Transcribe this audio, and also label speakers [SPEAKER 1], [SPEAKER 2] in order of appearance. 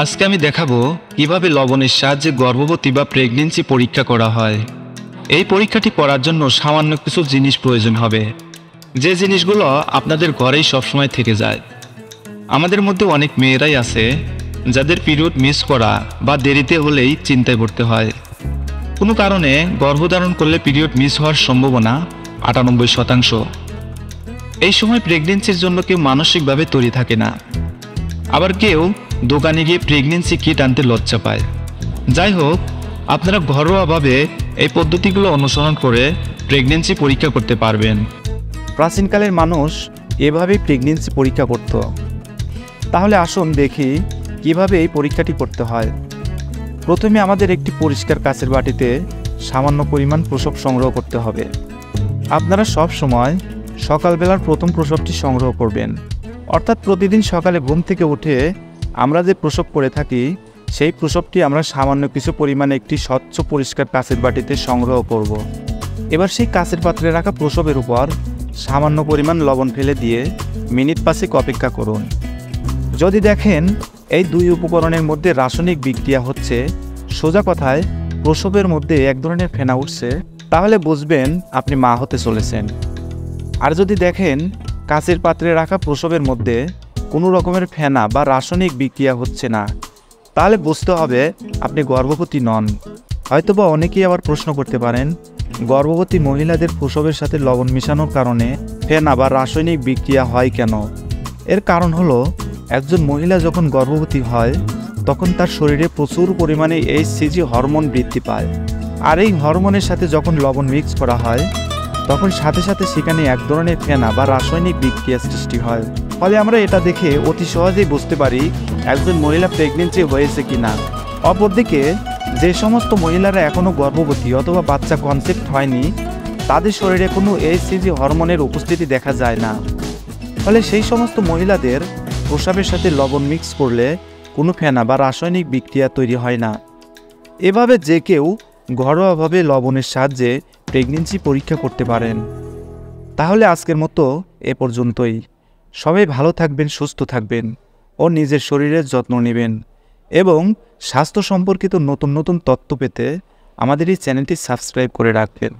[SPEAKER 1] আজকে আমি দেখাবো কিভাবে লবণের সাহায্যে গর্ভবতী বা প্রেগন্যান্সি পরীক্ষা করা হয়। এই পরীক্ষাটি করার জন্য সামান্য কিছু জিনিস প্রয়োজন হবে, যে জিনিসগুলো আপনাদের ঘরেই সবসময় থেকে যায়। আমাদের মধ্যে অনেক মেয়েরাই আছে যাদের পিরিয়ড মিস করা বা দেরিতে হলেই চিন্তায় পড়তে হয়। কোনো কারণে গর্ভধারণ করলে পিরিয়ড মিস হওয়ার সম্ভাবনা 98%। এই সময় প্রেগন্যান্সির জন্য কেউ মানসিকভাবে তৈরি থাকে না, আবার কেউ দোকানে গিয়ে প্রেগন্যান্সি কিট আনতে লজ্জা পায়। যাই হোক, আপনারা ঘরোয়াভাবে এই পদ্ধতিগুলো অনুসরণ করে প্রেগন্যান্সি পরীক্ষা করতে পারবেন।
[SPEAKER 2] প্রাচীনকালের মানুষ এভাবেই প্রেগন্যান্সি পরীক্ষা করত। তাহলে আসুন দেখি কিভাবে এই পরীক্ষাটি করতে হয়। প্রথমে আমাদের একটি পরিষ্কার কাচের বাটিতে সামান্য পরিমাণ প্রসব সংগ্রহ করতে হবে। আপনারা সব সময় সকালবেলার প্রথম প্রসবটি সংগ্রহ করবেন, অর্থাৎ প্রতিদিন সকালে ঘুম থেকে উঠে আমরা যে প্রসব করে থাকি সেই প্রসবটি আমরা সামান্য কিছু পরিমাণে একটি স্বচ্ছ পরিষ্কার কাচের বাটিতে সংগ্রহ করব। এবার সেই কাচের পাত্রে রাখা প্রসবের উপর সামান্য পরিমাণ লবণ ফেলে দিয়ে মিনিট 5 অপেক্ষা করুন। যদি দেখেন এই দুই উপকরণের মধ্যে রাসায়নিক বিক্রিয়া হচ্ছে, সোজা কথায় প্রসবের মধ্যে এক ধরনের ফেনা উঠছে, তাহলে বুঝবেন আপনি মা হতে চলেছেন। আর যদি দেখেন কাচের পাত্রে রাখা প্রসবের মধ্যে কোনো রকমের ফেনা বা রাসায়নিক বিক্রিয়া হচ্ছে না, তাহলে বুঝতে হবে আপনি গর্ভবতী নন। হয়তোবা অনেকেই আবার প্রশ্ন করতে পারেন, গর্ভবতী মহিলাদের প্রসবের সাথে লবণ মেশানোর কারণে ফেনা বা রাসায়নিক বিক্রিয়া হয় কেন? এর কারণ হলো, একজন মহিলা যখন গর্ভবতী হয় তখন তার শরীরে প্রচুর পরিমাণে HCG হরমোন বৃদ্ধি পায়। আর এই হরমোনের সাথে যখন লবণ মিক্স করা হয় তখন সাথে সাথে সেখানে এক ধরনের ফেনা বা রাসায়নিক বিক্রিয়া সৃষ্টি হয়। ফলে আমরা এটা দেখে অতি সহজেই বুঝতে পারি একজন মহিলা প্রেগনেন্সি হয়েছে কিনা। অপরদিকে যে সমস্ত মহিলারা এখনও গর্ভবতী অথবা বাচ্চা কনসেপ্ট হয়নি, তাদের শরীরে কোনো HCG হরমোনের উপস্থিতি দেখা যায় না। ফলে সেই সমস্ত মহিলাদের প্রস্রাবের সাথে লবণ মিক্স করলে কোনো ফেনা বা রাসায়নিক বিক্রিয়া তৈরি হয় না। এভাবে যে কেউ ঘরোয়াভাবে লবণের সাহায্যে প্রেগন্যান্সি পরীক্ষা করতে পারেন। তাহলে আজকের মতো এ পর্যন্তই। সবাই ভালো থাকবেন, সুস্থ থাকবেন ও নিজের শরীরের যত্ন নেবেন, এবং স্বাস্থ্য সম্পর্কিত নতুন নতুন তথ্য পেতে আমাদের এই চ্যানেলটি সাবস্ক্রাইব করে রাখবেন।